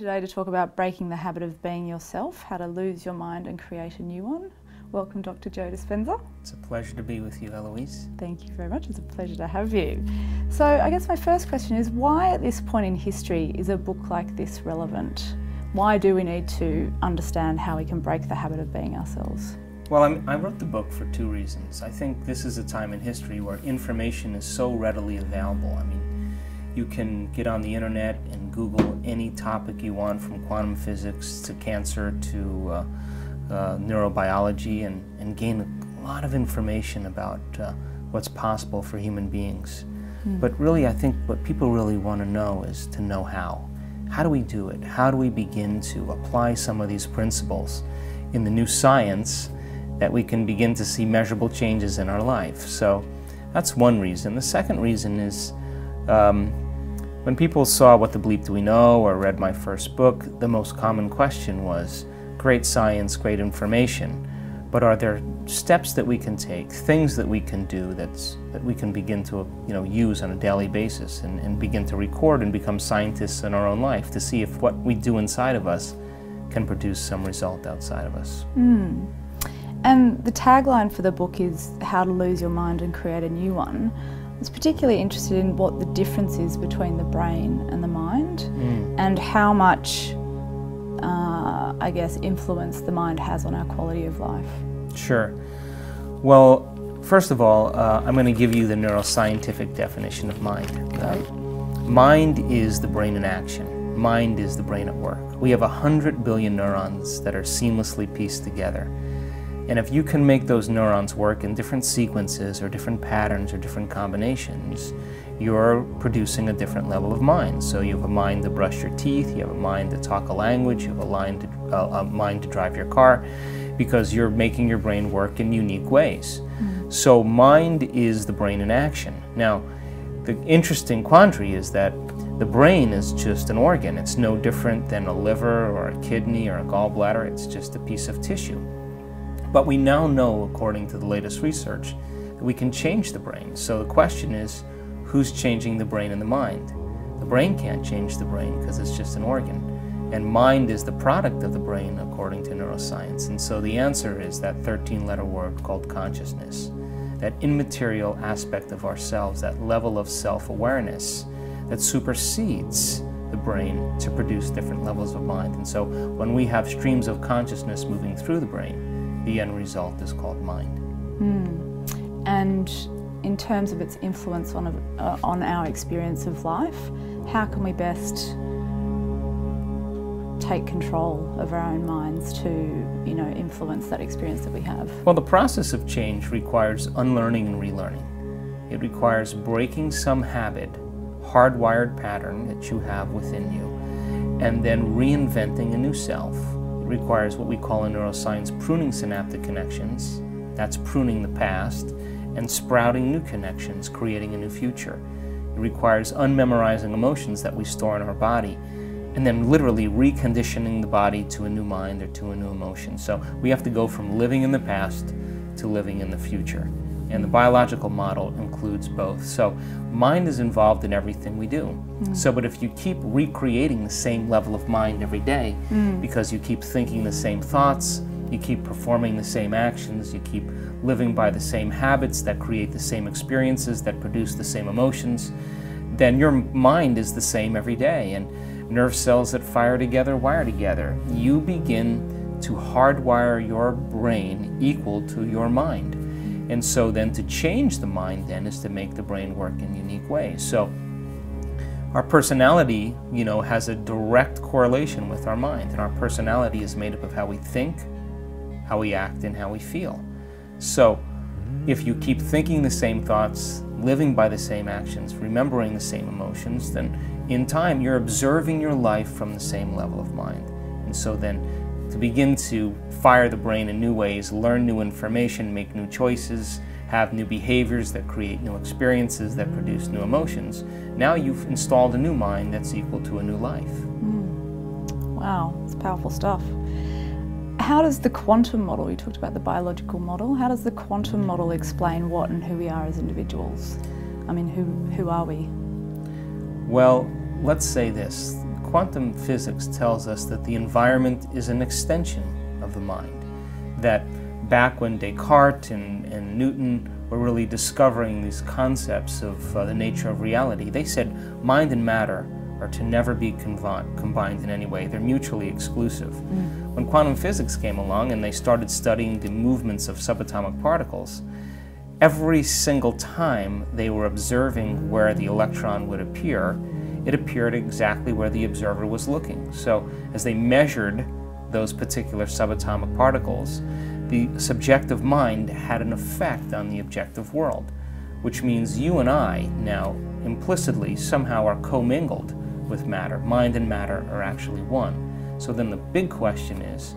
today to talk about breaking the habit of being yourself, how to lose your mind and create a new one. Welcome, Dr. Joe Dispenza. It's a pleasure to be with you, Eloise. Thank you very much. It's a pleasure to have you. So I guess my first question is, why at this point in history is a book like this relevant? Why do we need to understand how we can break the habit of being ourselves? Well, I wrote the book for two reasons. I think this is a time in history where information is so readily available. I mean, you can get on the internet and Google any topic you want, from quantum physics to cancer to neurobiology, and gain a lot of information about what's possible for human beings. But really, I think what people really want to know is to know how. How do we do it? How do we begin to apply some of these principles in the new science that we can begin to see measurable changes in our life? So that's one reason. The second reason is when people saw What the Bleep Do We Know or read my first book, the most common question was, great science, great information, but are there steps that we can take, things that we can do that we can begin to use on a daily basis and begin to record and become scientists in our own life to see if what we do inside of us can produce some result outside of us. And the tagline for the book is how to lose your mind and create a new one. I was particularly interested in what the difference is between the brain and the mind and how much I guess, influence the mind has on our quality of life. Sure. Well, first of all, I'm going to give you the neuroscientific definition of mind. Mind is the brain in action. Mind is the brain at work. We have 100 billion neurons that are seamlessly pieced together. And if you can make those neurons work in different sequences or different patterns or different combinations, you're producing a different level of mind. So you have a mind to brush your teeth, you have a mind to talk a language, you have a mind to drive your car, because you're making your brain work in unique ways. So mind is the brain in action. Now, the interesting quandary is that the brain is just an organ. It's no different than a liver or a kidney or a gallbladder. It's just a piece of tissue. But we now know, according to the latest research, that we can change the brain. So the question is, who's changing the brain and the mind? The brain can't change the brain because it's just an organ. And mind is the product of the brain, according to neuroscience. And so the answer is that 13-letter word called consciousness, that immaterial aspect of ourselves, that level of self-awareness that supersedes the brain to produce different levels of mind. And so when we have streams of consciousness moving through the brain, the end result is called mind. And in terms of its influence on our experience of life, how can we best take control of our own minds to, influence that experience that we have? Well, the process of change requires unlearning and relearning. It requires breaking some habit, hardwired pattern that you have within you, and then reinventing a new self. It requires what we call in neuroscience pruning synaptic connections. That's pruning the past and sprouting new connections, creating a new future. It requires unmemorizing emotions that we store in our body, and then literally reconditioning the body to a new mind or to a new emotion. So we have to go from living in the past to living in the future. And the biological model includes both. So mind is involved in everything we do. So, but if you keep recreating the same level of mind every day, because you keep thinking the same thoughts, you keep performing the same actions, you keep living by the same habits that create the same experiences, that produce the same emotions, then your mind is the same every day. And nerve cells that fire together wire together. You begin to hardwire your brain equal to your mind. And so then to change the mind then is to make the brain work in unique ways. So our personality, has a direct correlation with our mind. And our personality is made up of how we think, how we act, and how we feel. So if you keep thinking the same thoughts, living by the same actions, remembering the same emotions, then in time you're observing your life from the same level of mind. And so then to begin to fire the brain in new ways, learn new information, make new choices, have new behaviors that create new experiences that produce new emotions, now you've installed a new mind that's equal to a new life. Wow, it's powerful stuff. How does the quantum model, you talked about the biological model, how does the quantum model explain what and who we are as individuals? I mean, who are we? Well, let's say this. quantum physics tells us that the environment is an extension of the mind. That back when Descartes and Newton were really discovering these concepts of the nature of reality, they said mind and matter are to never be combined in any way. They're mutually exclusive. When quantum physics came along and they started studying the movements of subatomic particles, every single time they were observing where the electron would appear, it appeared exactly where the observer was looking. So as they measured those particular subatomic particles, the subjective mind had an effect on the objective world, which means you and I now implicitly somehow are commingled with matter. Mind and matter are actually one. So then the big question is,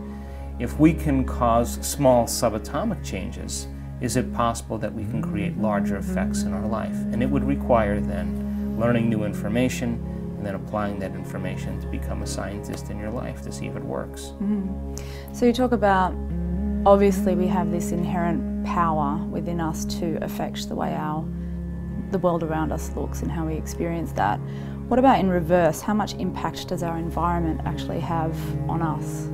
if we can cause small subatomic changes, is it possible that we can create larger effects in our life? And it would require then learning new information and then applying that information to become a scientist in your life to see if it works. So you talk about, obviously we have this inherent power within us to affect the way the world around us looks and how we experience that. What about in reverse? How much impact does our environment actually have on us?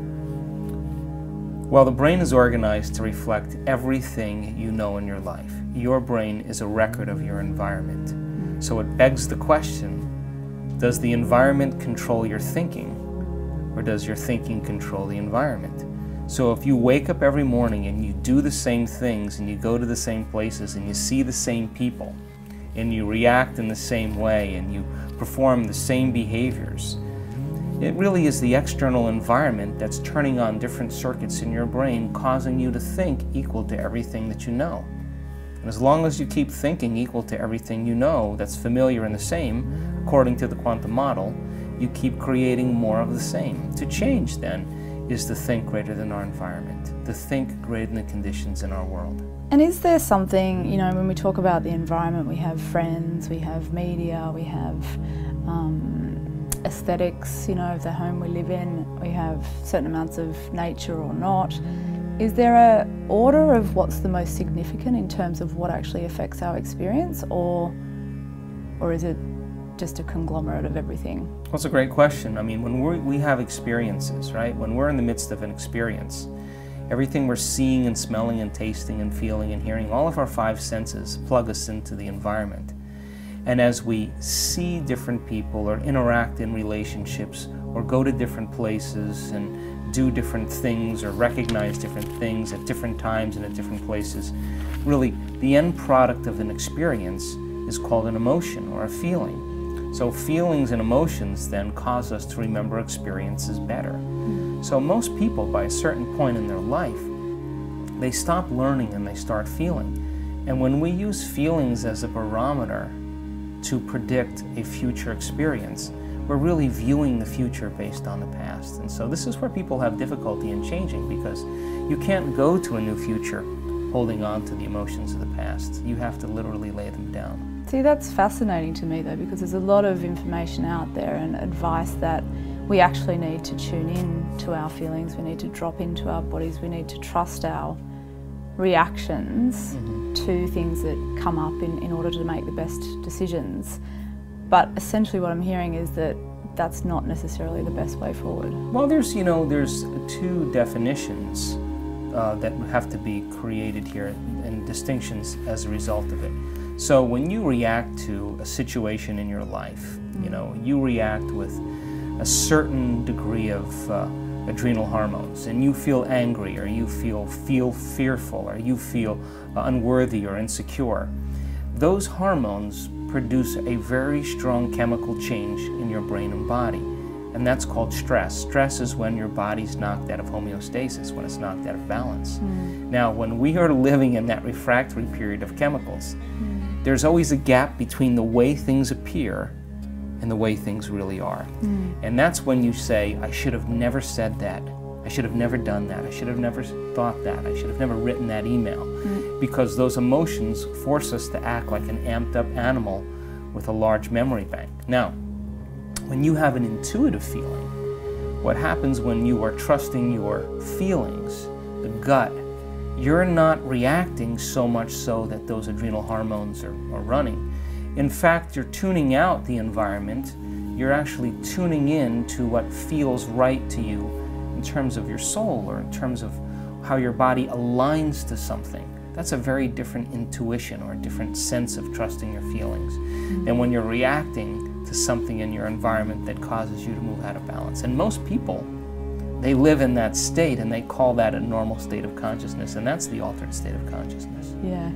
Well, the brain is organized to reflect everything you know in your life. Your brain is a record of your environment. So it begs the question, does the environment control your thinking, or does your thinking control the environment? So if you wake up every morning and you do the same things and you go to the same places and you see the same people and you react in the same way and you perform the same behaviors, it really is the external environment that's turning on different circuits in your brain, causing you to think equal to everything that you know. And as long as you keep thinking equal to everything you know that's familiar and the same, according to the quantum model, you keep creating more of the same. To change, then, is to think greater than our environment, to think greater than the conditions in our world. And is there something, you know, when we talk about the environment, we have friends, we have media, we have aesthetics, you know, of the home we live in, we have certain amounts of nature or not. Is there an order of what's the most significant in terms of what actually affects our experience, or is it just a conglomerate of everything? Well, it's a great question. I mean, when we have experiences, right? When we're in the midst of an experience, everything we're seeing and smelling and tasting and feeling and hearing, all of our five senses plug us into the environment. And as we see different people or interact in relationships or go to different places and do different things or recognize different things at different times and at different places, really the end product of an experience is called an emotion or a feeling. So feelings and emotions then cause us to remember experiences better. So most people, by a certain point in their life, they stop learning and they start feeling. And when we use feelings as a barometer to predict a future experience, we're really viewing the future based on the past. And so this is where people have difficulty in changing, because you can't go to a new future holding on to the emotions of the past. You have to literally lay them down. See, that's fascinating to me though, because there's a lot of information out there and advice that we actually need to tune in to our feelings, we need to drop into our bodies, we need to trust our reactions to things that come up in order to make the best decisions. But essentially what I'm hearing is that that's not necessarily the best way forward. Well, there's two definitions that have to be created here and distinctions as a result of it. So when you react to a situation in your life, you react with a certain degree of adrenal hormones, and you feel angry, or you feel fearful, or you feel unworthy or insecure. Those hormones produce a very strong chemical change in your brain and body, and that's called stress. Stress is when your body's knocked out of homeostasis, when it's knocked out of balance. Now, when we are living in that refractory period of chemicals, there's always a gap between the way things appear and the way things really are. And that's when you say, I should have never said that. I should have never done that. I should have never thought that. I should have never written that email. Because those emotions force us to act like an amped up animal with a large memory bank. Now, when you have an intuitive feeling, what happens when you are trusting your feelings, the gut, you're not reacting so much so that those adrenal hormones are running. In fact, you're tuning out the environment you're actually tuning in to what feels right to you in terms of your soul or in terms of how your body aligns to something. That's a very different intuition or a different sense of trusting your feelings than when you're reacting to something in your environment that causes you to move out of balance. And most people, they live in that state and they call that a normal state of consciousness, and that's the altered state of consciousness. Yeah.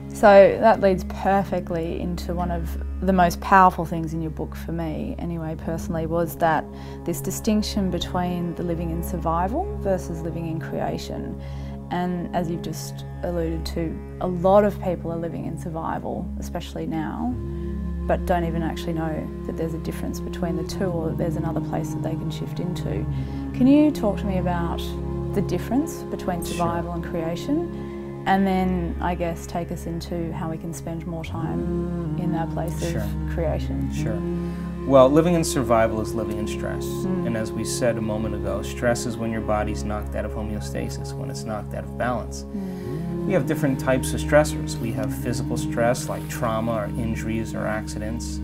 So that leads perfectly into one of the most powerful things in your book for me, anyway, personally, was that this distinction between the living in survival versus living in creation. And as you've just alluded to, a lot of people are living in survival, especially now, but don't even actually know that there's a difference between the two, or that there's another place that they can shift into. Can you talk to me about the difference between survival and creation? And then, I guess, take us into how we can spend more time in that place of creation. Sure. Well, living in survival is living in stress. And as we said a moment ago, stress is when your body's knocked out of homeostasis, when it's knocked out of balance. We have different types of stressors. We have physical stress like trauma or injuries or accidents.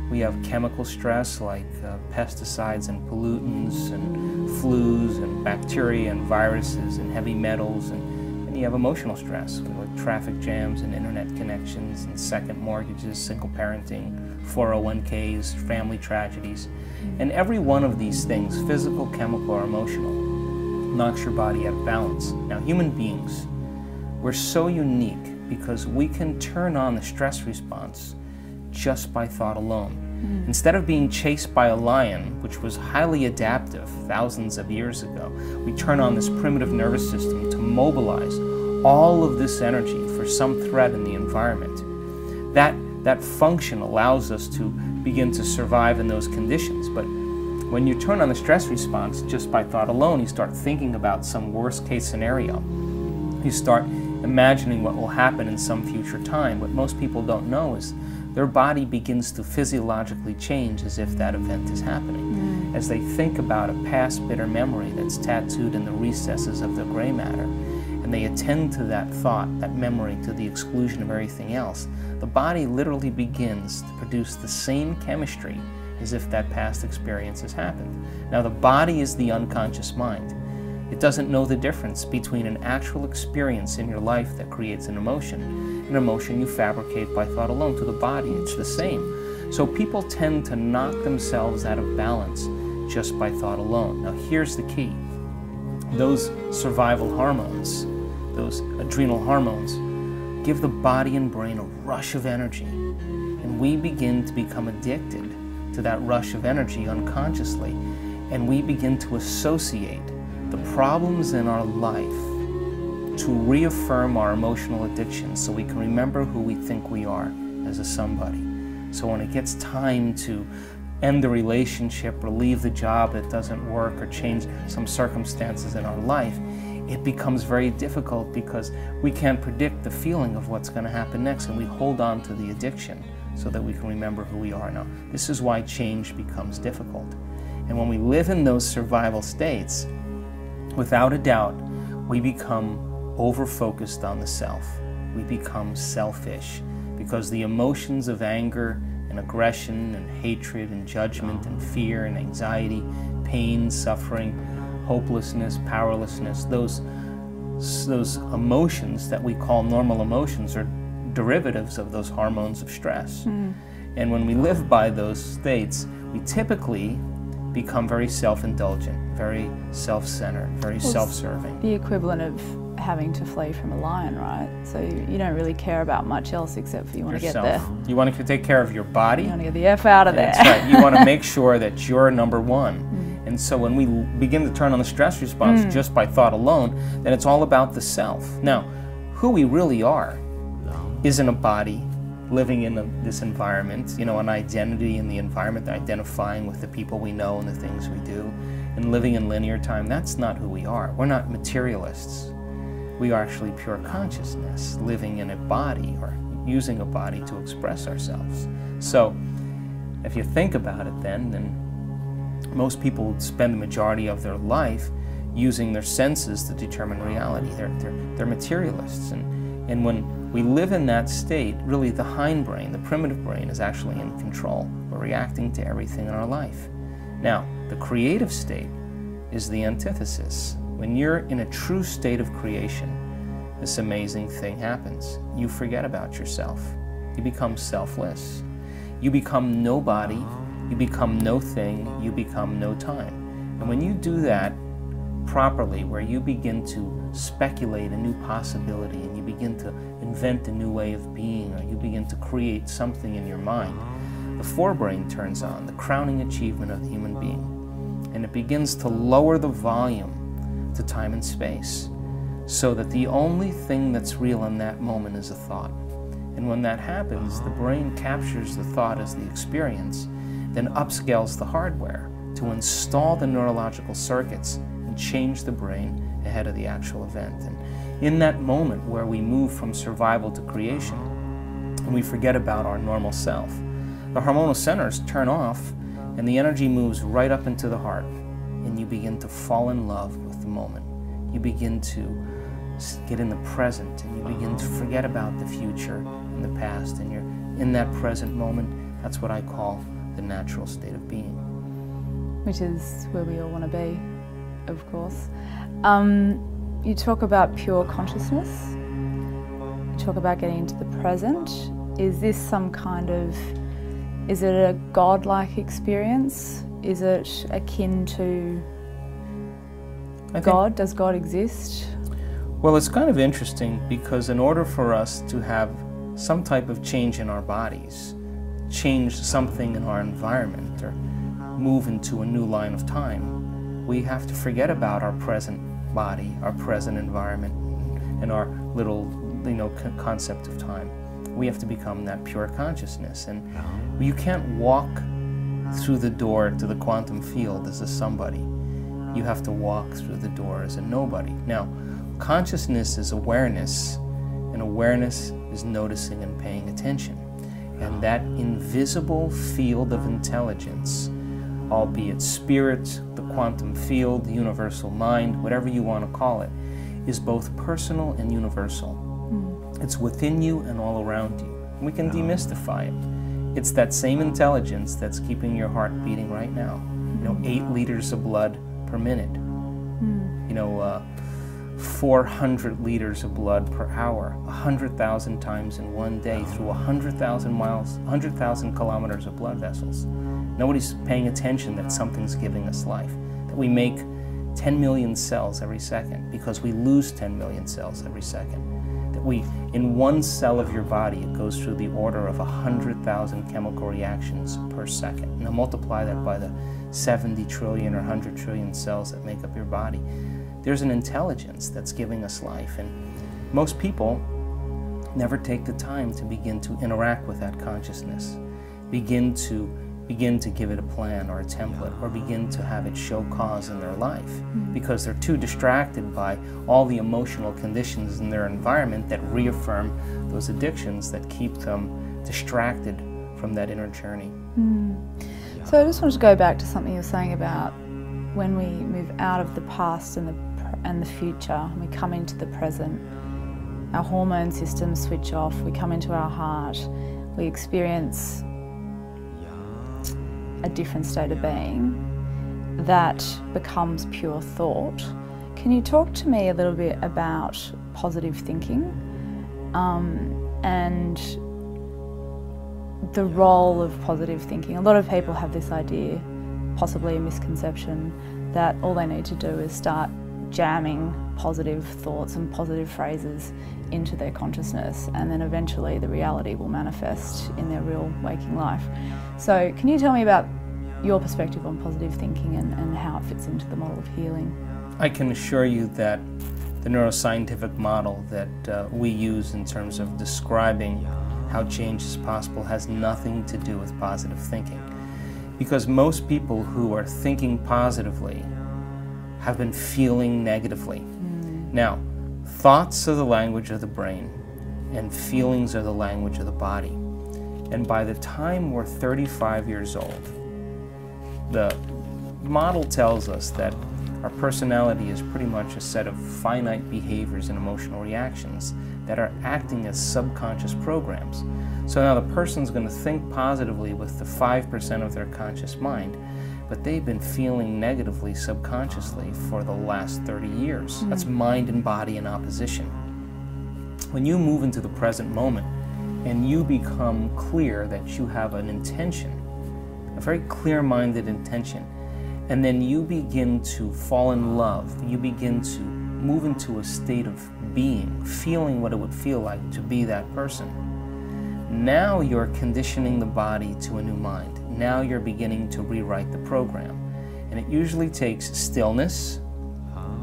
We have chemical stress like pesticides and pollutants and flus and bacteria and viruses and heavy metals. And you have emotional stress like traffic jams and internet connections and second mortgages, single parenting, 401ks, family tragedies. And every one of these things, physical, chemical, or emotional, knocks your body out of balance. Now, human beings, we're so unique because we can turn on the stress response just by thought alone. Instead of being chased by a lion, which was highly adaptive thousands of years ago, we turn on this primitive nervous system to mobilize all of this energy for some threat in the environment. That function allows us to begin to survive in those conditions. But when you turn on the stress response just by thought alone, you start thinking about some worst case scenario. You start imagining what will happen in some future time. What most people don't know is their body begins to physiologically change as if that event is happening. As they think about a past bitter memory that's tattooed in the recesses of their gray matter, and they attend to that thought, that memory, to the exclusion of everything else, the body literally begins to produce the same chemistry as if that past experience has happened. Now, the body is the unconscious mind. It doesn't know the difference between an actual experience in your life that creates an emotion you fabricate by thought alone. To the body, it's the same. So people tend to knock themselves out of balance just by thought alone. Now, here's the key. Those survival hormones, those adrenal hormones, give the body and brain a rush of energy. And we begin to become addicted to that rush of energy unconsciously. And we begin to associate the problems in our life to reaffirm our emotional addiction so we can remember who we think we are as a somebody. So when it gets time to end the relationship or leave the job that doesn't work or change some circumstances in our life, it becomes very difficult because we can't predict the feeling of what's going to happen next, and we hold on to the addiction so that we can remember who we are. Now, this is why change becomes difficult. And when we live in those survival states, without a doubt, we become over-focused on the self. We become selfish because the emotions of anger and aggression and hatred and judgment and fear and anxiety, pain, suffering, hopelessness, powerlessness, those emotions that we call normal emotions are derivatives of those hormones of stress. And when we live by those states, we typically become very self-indulgent, very self-centered, very self-serving. The equivalent of having to flee from a lion, right? So you don't really care about much else except for you want to get there. You want to take care of your body. You want to get the F out of there. That's right. You want to make sure that you're number one. And so when we begin to turn on the stress response just by thought alone, then it's all about the self. Now, who we really are isn't a body living in this environment, an identity in the environment, identifying with the people we know and the things we do, and living in linear time. That's not who we are. We're not materialists. We are actually pure consciousness, living in a body or using a body to express ourselves. So, if you think about it then most people would spend the majority of their life using their senses to determine reality. They're materialists, and And when we live in that state, really the hindbrain, the primitive brain, is actually in control. We're reacting to everything in our life. Now, the creative state is the antithesis. When you're in a true state of creation, this amazing thing happens. You forget about yourself. You become selfless. You become nobody. You become no thing. You become no time. And when you do that properly, where you begin to speculate a new possibility and you begin to invent a new way of being, or you begin to create something in your mind, the forebrain turns on, the crowning achievement of the human being. And it begins to lower the volume to time and space, so that the only thing that's real in that moment is a thought. And when that happens, the brain captures the thought as the experience, then upscales the hardware to install the neurological circuits and change the brain ahead of the actual event. And in that moment where we move from survival to creation, and we forget about our normal self, the hormonal centers turn off and the energy moves right up into the heart, and you begin to fall in love with the moment. You begin to get in the present, and you begin to forget about the future and the past, and you're in that present moment. That's what I call the natural state of being. Which is where we all want to be, of course. You talk about pure consciousness. You talk about getting into the present. Is this some kind of, is it a godlike experience? Is it akin to God? Does God exist? Well, it's kind of interesting, because in order for us to have some type of change in our bodies, change something in our environment, or move into a new line of time, we have to forget about our present body, our present environment, and our little, concept of time. We have to become that pure consciousness. And you can't walk through the door to the quantum field as a somebody. You have to walk through the door as a nobody. Now, consciousness is awareness, and awareness is noticing and paying attention. And that invisible field of intelligence, albeit spirit, the quantum field, the universal mind, whatever you want to call it, is both personal and universal. It's within you and all around you. We can demystify it. It's that same intelligence that's keeping your heart beating right now. 8 liters of blood per minute. 400 liters of blood per hour, 100,000 times in one day through 100,000 miles, 100,000 kilometers of blood vessels. Nobody's paying attention that something's giving us life, that we make 10 million cells every second because we lose 10 million cells every second. That in one cell of your body, it goes through the order of 100,000 chemical reactions per second. Now multiply that by the 70 trillion or 100 trillion cells that make up your body. There's an intelligence that's giving us life, and most people never take the time to begin to interact with that consciousness, begin to give it a plan or a template, or begin to have it show cause in their life, because they're too distracted by all the emotional conditions in their environment that reaffirm those addictions that keep them distracted from that inner journey. So I just wanted to go back to something you were saying about when we move out of the past and the future, and we come into the present, our hormone systems switch off, we come into our heart, we experience a different state of being that becomes pure thought. Can you talk to me a little bit about positive thinking and the role of positive thinking? A lot of people have this idea, possibly a misconception, that all they need to do is start jamming positive thoughts and positive phrases into their consciousness, and then eventually the reality will manifest in their real waking life. So can you tell me about your perspective on positive thinking and how it fits into the model of healing? I can assure you that the neuroscientific model that we use in terms of describing how change is possible has nothing to do with positive thinking. Because most people who are thinking positively have been feeling negatively. Now, thoughts are the language of the brain, and feelings are the language of the body. And by the time we're 35 years old, the model tells us that Our personality is pretty much a set of finite behaviors and emotional reactions that are acting as subconscious programs. So now the person's going to think positively with the 5% of their conscious mind, but they've been feeling negatively subconsciously for the last 30 years. That's mind and body in opposition. When you move into the present moment and you become clear that you have an intention, a very clear-minded intention, and then you begin to fall in love, you begin to move into a state of being, feeling what it would feel like to be that person. Now you're conditioning the body to a new mind. Now you're beginning to rewrite the program. And it usually takes stillness,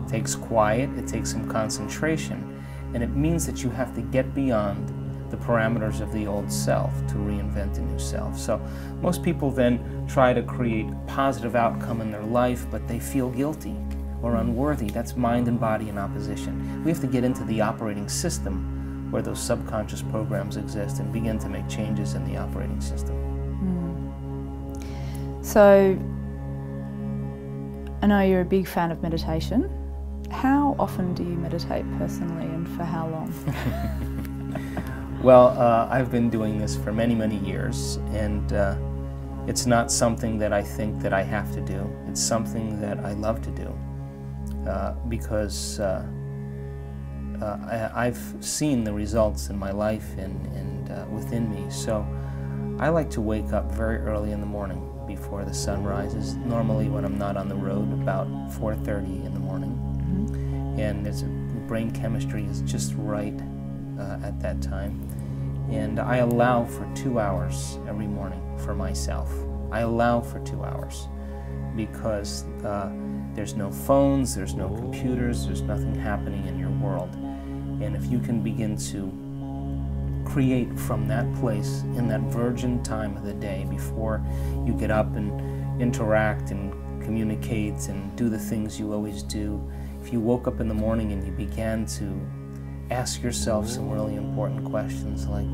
it takes quiet, it takes some concentration, and it means that you have to get beyond the parameters of the old self to reinvent a new self. So most people then try to create a positive outcome in their life, but they feel guilty or unworthy. That's mind and body in opposition. We have to get into the operating system where those subconscious programs exist and begin to make changes in the operating system. So, I know you're a big fan of meditation. How often do you meditate personally, and for how long? Well, I've been doing this for many, many years, and it's not something that I think that I have to do. It's something that I love to do because I've seen the results in my life and within me. So I like to wake up very early in the morning before the sun rises, normally when I'm not on the road, about 4:30 in the morning. And the brain chemistry is just right at that time. And I allow for 2 hours every morning for myself. I allow for 2 hours because there's no phones, there's no computers, there's nothing happening in your world. And if you can begin to create from that place in that virgin time of the day before you get up and interact and communicate and do the things you always do, if you woke up in the morning and you began to ask yourself some really important questions like,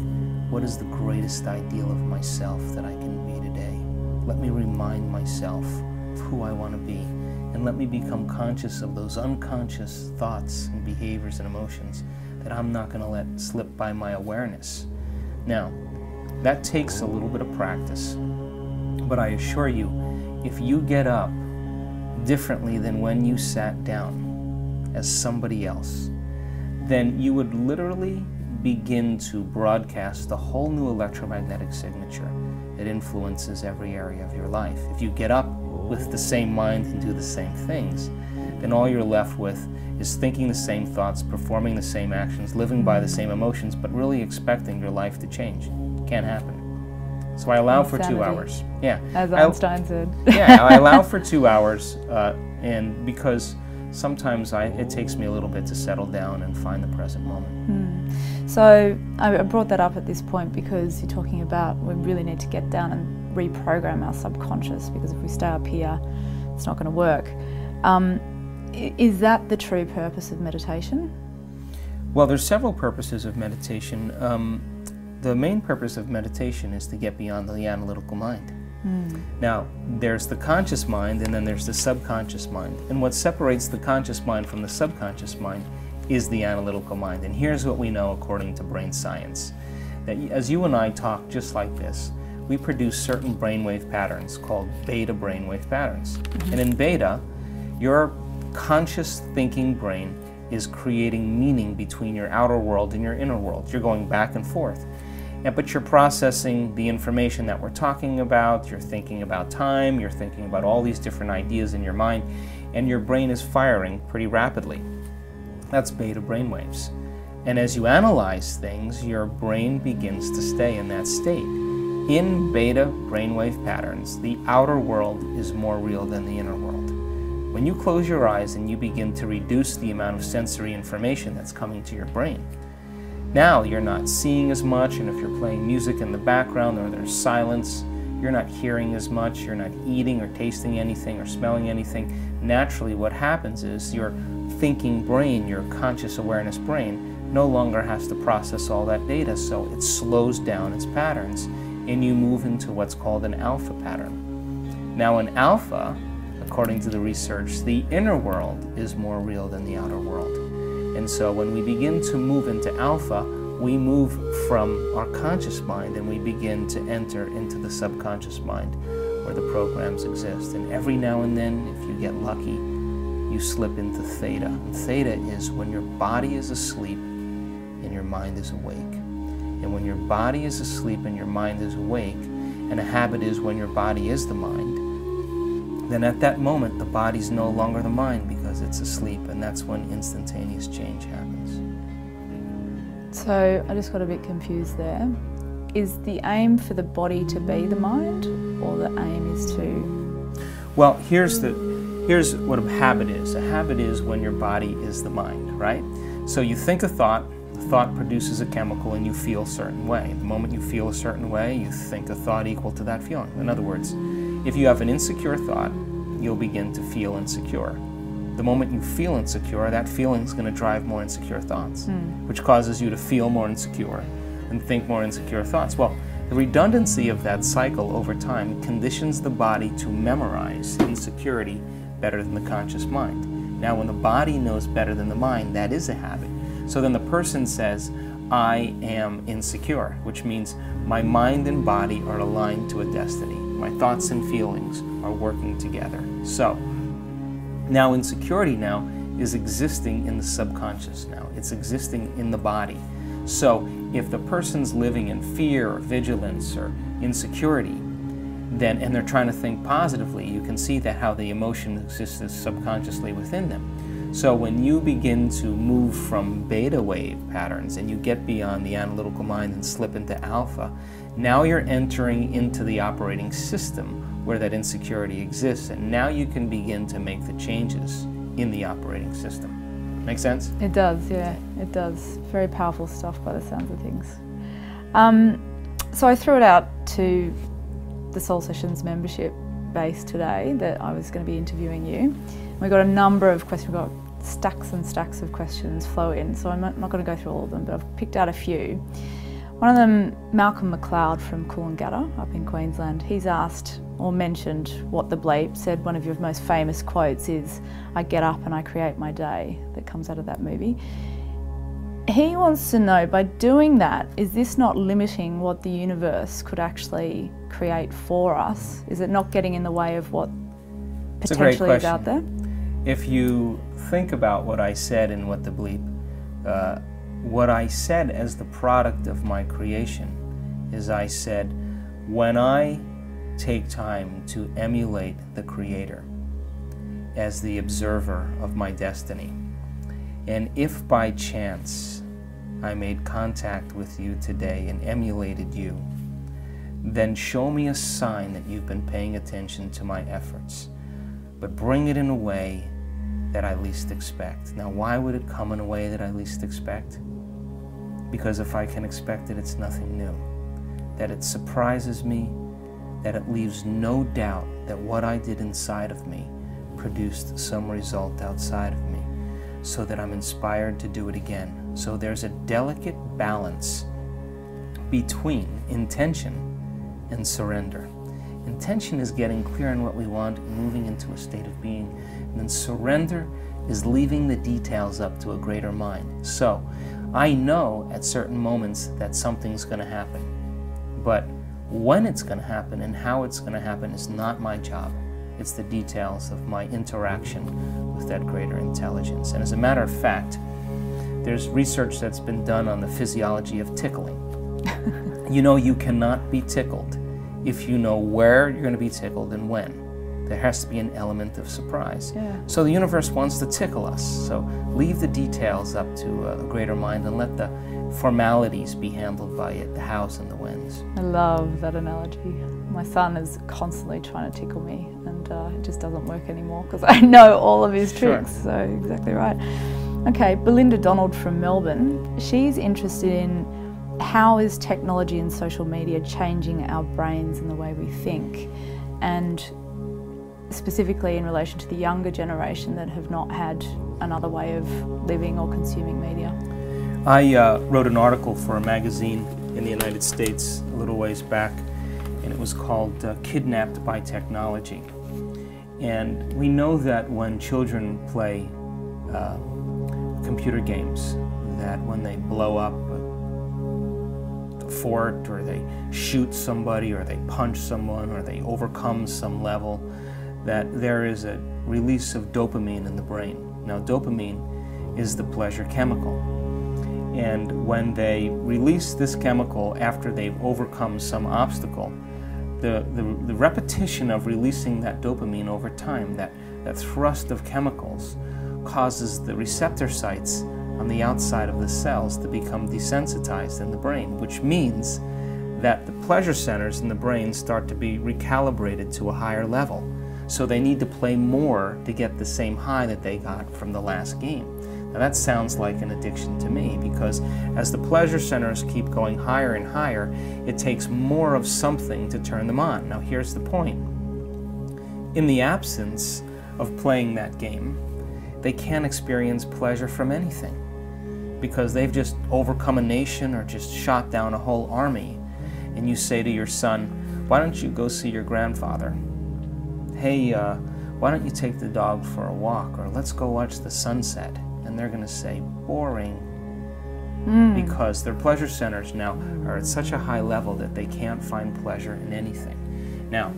what is the greatest ideal of myself that I can be today? Let me remind myself of who I want to be, and let me become conscious of those unconscious thoughts and behaviors and emotions that I'm not going to let slip by my awareness. Now, that takes a little bit of practice, but I assure you, if you get up differently than when you sat down as somebody else, then you would literally begin to broadcast a whole new electromagnetic signature that influences every area of your life. If you get up with the same mind and do the same things, then all you're left with is thinking the same thoughts, performing the same actions, living by the same emotions, but really expecting your life to change. It can't happen. So I allow for 2 hours. Yeah. As Einstein said. Yeah, I allow for 2 hours, and because sometimes it takes me a little bit to settle down and find the present moment. So I brought that up at this point because you're talking about we really need to get down and reprogram our subconscious, because if we stay up here, it's not going to work. Is that the true purpose of meditation? Well, there's several purposes of meditation. The main purpose of meditation is to get beyond the analytical mind. Now, there's the conscious mind and then there's the subconscious mind. And what separates the conscious mind from the subconscious mind is the analytical mind. And here's what we know according to brain science. That as you and I talk just like this, we produce certain brainwave patterns called beta brainwave patterns. And in beta, your conscious thinking brain is creating meaning between your outer world and your inner world. You're going back and forth. But you're processing the information that we're talking about, you're thinking about time, you're thinking about all these different ideas in your mind, and your brain is firing pretty rapidly. That's beta brainwaves. And as you analyze things, your brain begins to stay in that state. In beta brainwave patterns, the outer world is more real than the inner world. When you close your eyes and you begin to reduce the amount of sensory information that's coming to your brain, now you're not seeing as much, and if you're playing music in the background or there's silence, you're not hearing as much, you're not eating or tasting anything or smelling anything. Naturally, what happens is your thinking brain, your conscious awareness brain, no longer has to process all that data, so it slows down its patterns, and you move into what's called an alpha pattern. Now in alpha, a according to the research, the inner world is more real than the outer world. And so when we begin to move into alpha, we move from our conscious mind and we begin to enter into the subconscious mind where the programs exist. And every now and then, if you get lucky, you slip into theta. And theta is when your body is asleep and your mind is awake. And when your body is asleep and your mind is awake, and a habit is when your body is the mind, then at that moment the body's no longer the mind because it's asleep, and that's when instantaneous change happens. So I just got a bit confused there. Is the aim for the body to be the mind, or the aim is to... Well, here's what a habit is. A habit is when your body is the mind, right? So you think a thought, the thought produces a chemical and you feel a certain way. The moment you feel a certain way, you think a thought equal to that feeling. In other words, if you have an insecure thought, you'll begin to feel insecure. The moment you feel insecure, that feeling is going to drive more insecure thoughts, which causes you to feel more insecure and think more insecure thoughts. Well, the redundancy of that cycle over time conditions the body to memorize insecurity better than the conscious mind. Now, when the body knows better than the mind, that is a habit. So then the person says, I am insecure, which means my mind and body are aligned to a destiny. My thoughts and feelings are working together. So now insecurity now is existing in the subconscious now. It's existing in the body. So if the person's living in fear or vigilance or insecurity, then, and they're trying to think positively, you can see that how the emotion exists subconsciously within them. So when you begin to move from beta wave patterns and you get beyond the analytical mind and slip into alpha, now you're entering into the operating system where that insecurity exists, and now you can begin to make the changes in the operating system. Make sense? It does, yeah, it does. Very powerful stuff by the sounds of things. So I threw it out to the Soul Sessions membership base today that I was going to be interviewing you. We got a number of questions. We've got stacks and stacks of questions flow in, so I'm not going to go through all of them, but I've picked out a few. One of them, Malcolm McLeod from Coolangatta up in Queensland, he's asked or mentioned what the bleep said. One of your most famous quotes is, I get up and I create my day, that comes out of that movie. He wants to know, by doing that, is this not limiting what the universe could actually create for us? Is it not getting in the way of what potentially is out there? If you think about what I said in What the Bleep, what I said as the product of my creation is I said, when I take time to emulate the Creator as the observer of my destiny, and if by chance I made contact with you today and emulated you, then show me a sign that you've been paying attention to my efforts, but bring it in a way that I least expect. Now, why would it come in a way that I least expect? Because if I can expect it, it's nothing new. That it surprises me, that it leaves no doubt that what I did inside of me produced some result outside of me, so that I'm inspired to do it again. So there's a delicate balance between intention and surrender. Intention is getting clear on what we want and moving into a state of being. And then surrender is leaving the details up to a greater mind. So I know at certain moments that something's going to happen. But when it's going to happen and how it's going to happen is not my job. It's the details of my interaction with that greater intelligence. And as a matter of fact, there's research that's been done on the physiology of tickling. You know, you cannot be tickled if you know where you're going to be tickled and when. There has to be an element of surprise. Yeah. So the universe wants to tickle us. So leave the details up to a greater mind and let the formalities be handled by it, the hows and the whens. I love that analogy. My son is constantly trying to tickle me, and it just doesn't work anymore because I know all of his tricks. So exactly right. Okay, Belinda Donald from Melbourne. She's interested in how is technology and social media changing our brains and the way we think, and specifically in relation to the younger generation that have not had another way of living or consuming media. I wrote an article for a magazine in the United States a little ways back, and it was called Kidnapped by Technology. And we know that when children play computer games, that when they blow up a fort, or they shoot somebody, or they punch someone, or they overcome some level, that there is a release of dopamine in the brain. Now, dopamine is the pleasure chemical. And when they release this chemical after they've overcome some obstacle, the repetition of releasing that dopamine over time, that thrust of chemicals, causes the receptor sites on the outside of the cells to become desensitized in the brain, which means that the pleasure centers in the brain start to be recalibrated to a higher level. So they need to play more to get the same high that they got from the last game. Now that sounds like an addiction to me, because as the pleasure centers keep going higher and higher, it takes more of something to turn them on. Now here's the point. In the absence of playing that game, they can't experience pleasure from anything, because they've just overcome a nation or just shot down a whole army. And you say to your son, why don't you go see your grandfather? Hey, why don't you take the dog for a walk, or let's go watch the sunset? And they're going to say, boring, because their pleasure centers now are at such a high level that they can't find pleasure in anything. Now,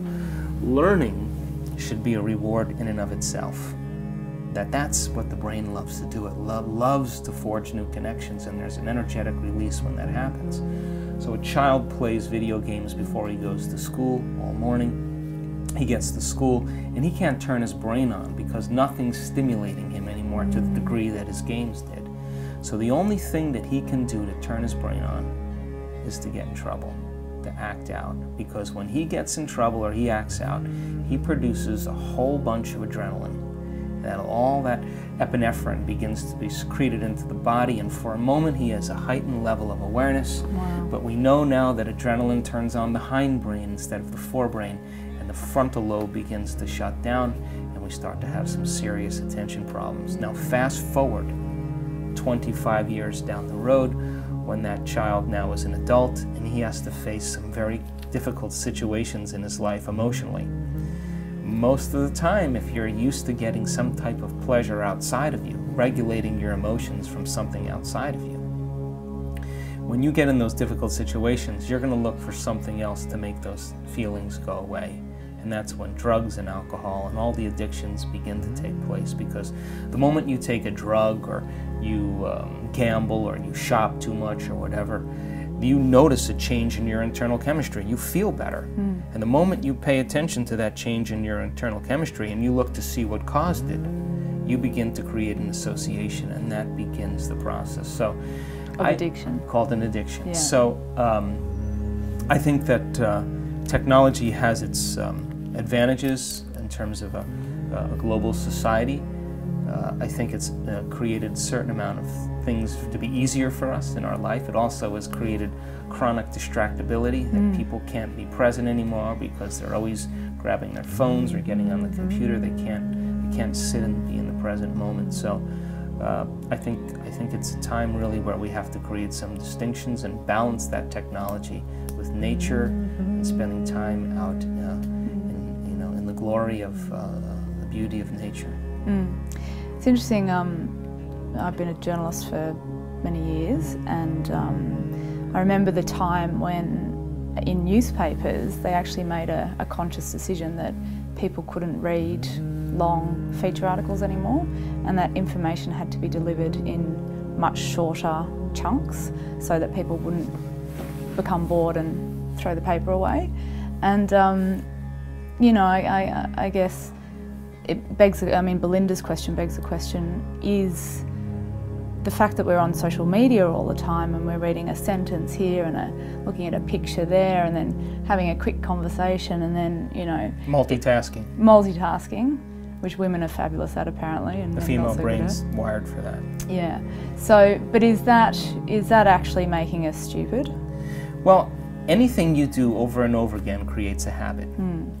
learning should be a reward in and of itself. That's what the brain loves to do. It loves to forge new connections, and there's an energetic release when that happens. So a child plays video games before he goes to school all morning. He gets to school and he can't turn his brain on because nothing's stimulating him anymore to the degree that his games did. So the only thing that he can do to turn his brain on is to get in trouble, to act out. Because when he gets in trouble or he acts out, he produces a whole bunch of adrenaline. That all that epinephrine begins to be secreted into the body, and for a moment he has a heightened level of awareness. Wow. But we know now that adrenaline turns on the hindbrain instead of the forebrain, and the frontal lobe begins to shut down, and we start to have some serious attention problems. Now fast forward 25 years down the road, when that child now is an adult and he has to face some very difficult situations in his life emotionally. Most of the time, if you're used to getting some type of pleasure outside of you, regulating your emotions from something outside of you, when you get in those difficult situations, you're going to look for something else to make those feelings go away. And that's when drugs and alcohol and all the addictions begin to take place, because the moment you take a drug, or you gamble, or you shop too much or whatever, you notice a change in your internal chemistry. You feel better. And the moment you pay attention to that change in your internal chemistry and you look to see what caused it, you begin to create an association, and that begins the process. So, addiction. Called an addiction. Yeah. So I think that technology has its advantages in terms of a global society. I think it's created a certain amount of things to be easier for us in our life. It also has created chronic distractibility, that people can't be present anymore because they're always grabbing their phones or getting on the computer. They can't sit and be in the present moment. So I think it's a time really where we have to create some distinctions and balance that technology with nature and spending time out in the glory of the beauty of nature. It's interesting, I've been a journalist for many years, and I remember the time when in newspapers they actually made a conscious decision that people couldn't read long feature articles anymore, and that information had to be delivered in much shorter chunks so that people wouldn't become bored and throw the paper away. And you know, I guess it begs, I mean, Belinda's question begs the question, is the fact that we're on social media all the time and we're reading a sentence here and looking at a picture there and then having a quick conversation and then, you know... Multitasking, which women are fabulous at apparently. And the female brain's wired for that. Yeah. So, but is that actually making us stupid? Well, anything you do over and over again creates a habit,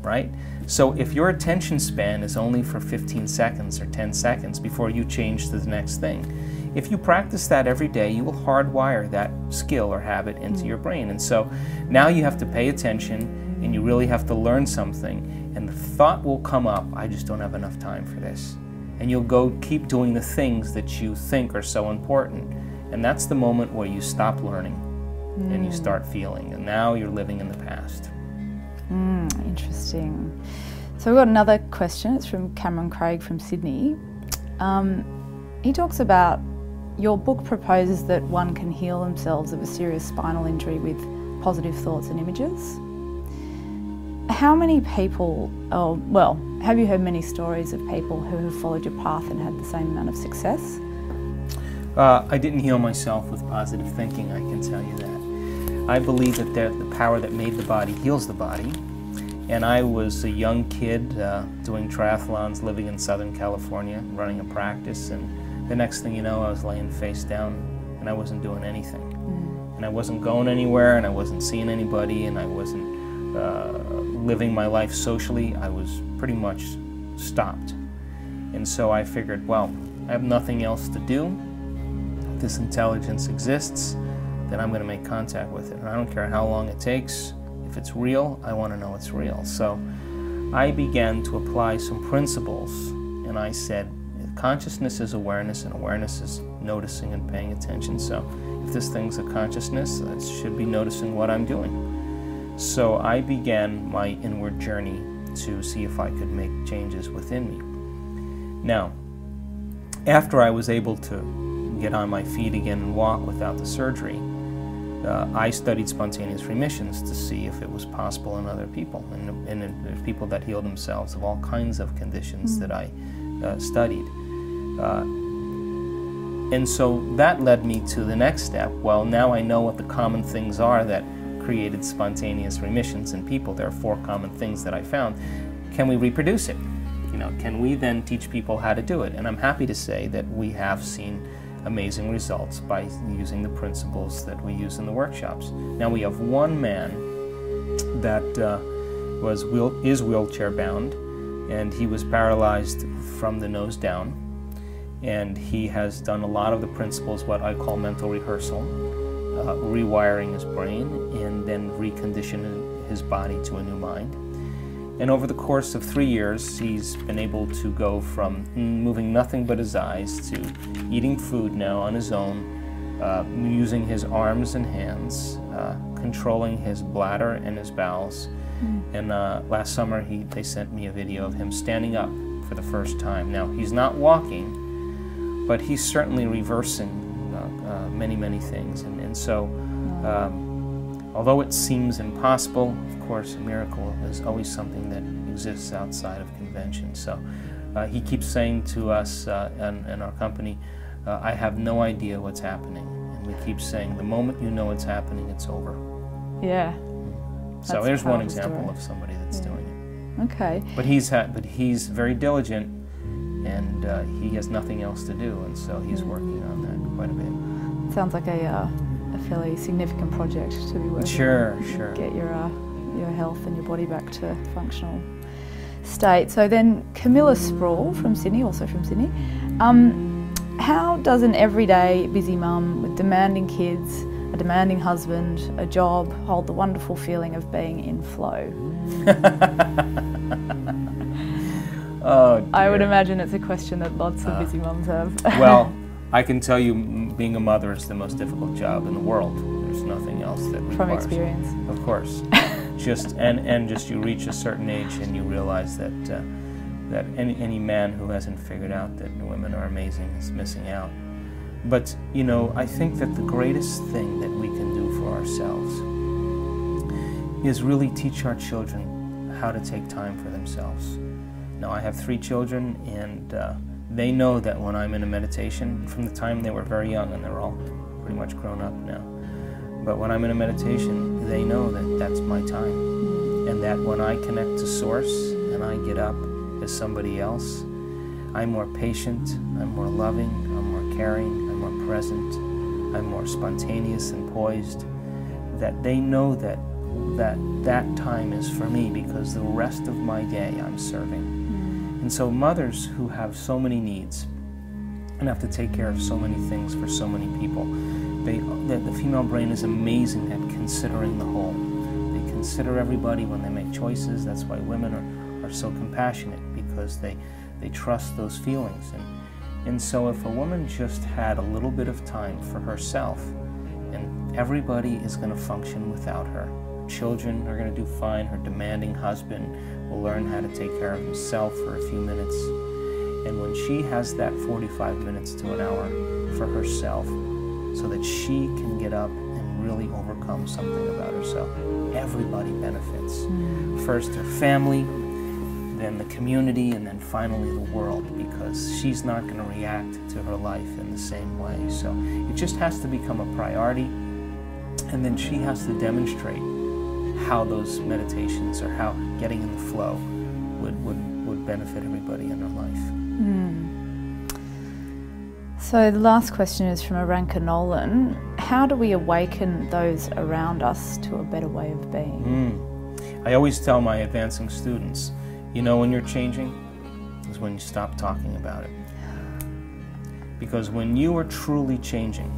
right? So if your attention span is only for 15 seconds or 10 seconds before you change to the next thing, if you practice that every day, you will hardwire that skill or habit into your brain. And so now you have to pay attention and you really have to learn something. And the thought will come up, I just don't have enough time for this. And you'll go keep doing the things that you think are so important. And that's the moment where you stop learning and you start feeling. And now you're living in the past. Interesting. So we've got another question. It's from Cameron Craig from Sydney. He talks about your book proposes that one can heal themselves of a serious spinal injury with positive thoughts and images. How many people, have you heard many stories of people who have followed your path and had the same amount of success? I didn't heal myself with positive thinking, I can tell you that. I believe that the power that made the body heals the body. And I was a young kid doing triathlons, living in Southern California, running a practice, and the next thing you know, I was laying face down and I wasn't doing anything. And I wasn't going anywhere, and I wasn't seeing anybody, and I wasn't living my life socially. I was pretty much stopped. And so I figured, well, I have nothing else to do. If this intelligence exists, then I'm going to make contact with it. And I don't care how long it takes. If it's real, I want to know it's real. So I began to apply some principles, and I said, consciousness is awareness, and awareness is noticing and paying attention. So if this thing's a consciousness, it should be noticing what I'm doing. So I began my inward journey to see if I could make changes within me. Now, after I was able to get on my feet again and walk without the surgery, I studied spontaneous remissions to see if it was possible in other people, and there's people that heal themselves of all kinds of conditions that I studied. And so that led me to the next step. Well, now I know what the common things are that created spontaneous remissions in people. There are 4 common things that I found. Can we reproduce it? You know, can we then teach people how to do it? And I'm happy to say that we have seen amazing results by using the principles that we use in the workshops. Now we have one man that is wheelchair bound, and he was paralyzed from the nose down, and he has done a lot of the principles, what I call mental rehearsal, rewiring his brain and then reconditioning his body to a new mind. And over the course of 3 years, he's been able to go from moving nothing but his eyes to eating food now on his own, using his arms and hands, controlling his bladder and his bowels. And last summer, they sent me a video of him standing up for the first time. Now, he's not walking, but he's certainly reversing many, many things. And so, although it seems impossible, of course, a miracle is always something that exists outside of convention. So he keeps saying to us in our company, I have no idea what's happening. And we keep saying, the moment you know it's happening, it's over. Yeah. So there's one example of somebody that's doing it. Okay. But he's very diligent, and he has nothing else to do, and so he's working on that quite a bit. Sounds like a fairly significant project to be working on. Sure. Get your health and your body back to functional state. So then Camilla Sproul from Sydney, also from Sydney, how does an everyday busy mum with demanding kids, a demanding husband, a job, hold the wonderful feeling of being in flow? Oh, dear. I would imagine it's a question that lots of busy mums have. Well, I can tell you being a mother is the most difficult job in the world. There's nothing else that requires. From experience. Of course. Just you reach a certain age and you realize that that any man who hasn't figured out that women are amazing is missing out. But, you know, I think that the greatest thing that we can do for ourselves is really teach our children how to take time for themselves. Now, I have 3 children, and they know that when I'm in a meditation, from the time they were very young, and they're all pretty much grown up now, but when I'm in a meditation, they know that that's my time, and that when I connect to Source and I get up as somebody else, I'm more patient, I'm more loving, I'm more caring, I'm more present, I'm more spontaneous and poised, that they know that that time is for me, because the rest of my day I'm serving. And so mothers who have so many needs and have to take care of so many things for so many people, the female brain is amazing at considering the whole. They consider everybody when they make choices. That's why women are so compassionate because they trust those feelings. And so if a woman just had a little bit of time for herself, and everybody is going to function without her. Her children are going to do fine. Her demanding husband will learn how to take care of himself for a few minutes. And when she has that 45 minutes to an hour for herself so that she can get up and really overcome something about herself, everybody benefits. First her family, then the community, and then finally the world, because she's not going to react to her life in the same way. So it just has to become a priority, and then she has to demonstrate how those meditations or how getting in the flow would benefit everybody in her life. So the last question is from Aranka Nolan. How do we awaken those around us to a better way of being? I always tell my advancing students, you know when you're changing is when you stop talking about it. Because when you are truly changing,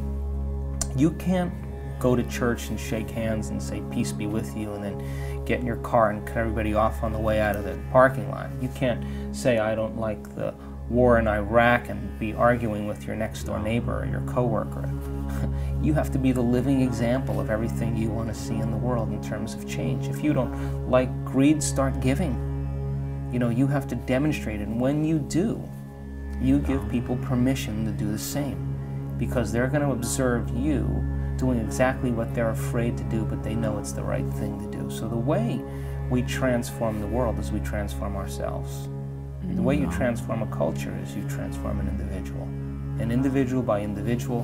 you can't go to church and shake hands and say peace be with you and then get in your car and cut everybody off on the way out of the parking lot. You can't say I don't like the war in Iraq and be arguing with your next door neighbor or your coworker. You have to be the living example of everything you want to see in the world in terms of change. If you don't like greed, start giving. You know, you have to demonstrate it, and when you do, you give people permission to do the same, because they're going to observe you doing exactly what they're afraid to do, but they know it's the right thing to do. So the way we transform the world is we transform ourselves. The way you transform a culture is you transform an individual. And individual by individual,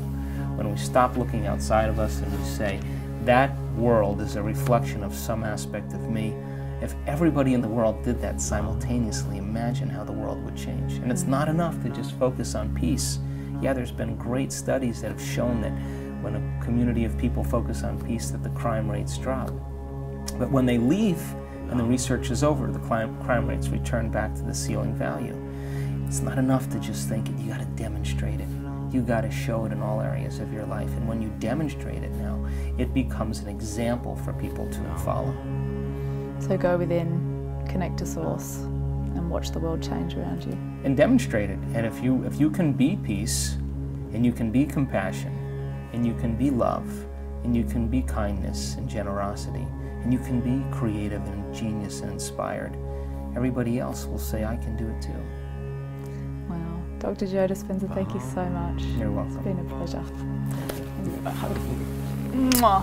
when we stop looking outside of us and we say, that world is a reflection of some aspect of me. If everybody in the world did that simultaneously, imagine how the world would change. And it's not enough to just focus on peace. Yeah, there's been great studies that have shown that when a community of people focus on peace, that the crime rates drop. But when they leave and the research is over, the crime rates return back to the ceiling value. It's not enough to just think it, you got to demonstrate it. You got to show it in all areas of your life. And when you demonstrate it now, it becomes an example for people to follow. So go within, connect to source, and watch the world change around you. And demonstrate it. And if you can be peace, and you can be compassion, and you can be love, and you can be kindness and generosity, and you can be creative and ingenious and inspired, everybody else will say, I can do it too. Wow. Dr. Joe Dispenza, thank you so much. You're welcome. It's been a pleasure. Mwah.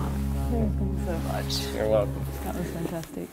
Thank you so much. You're welcome. That was fantastic.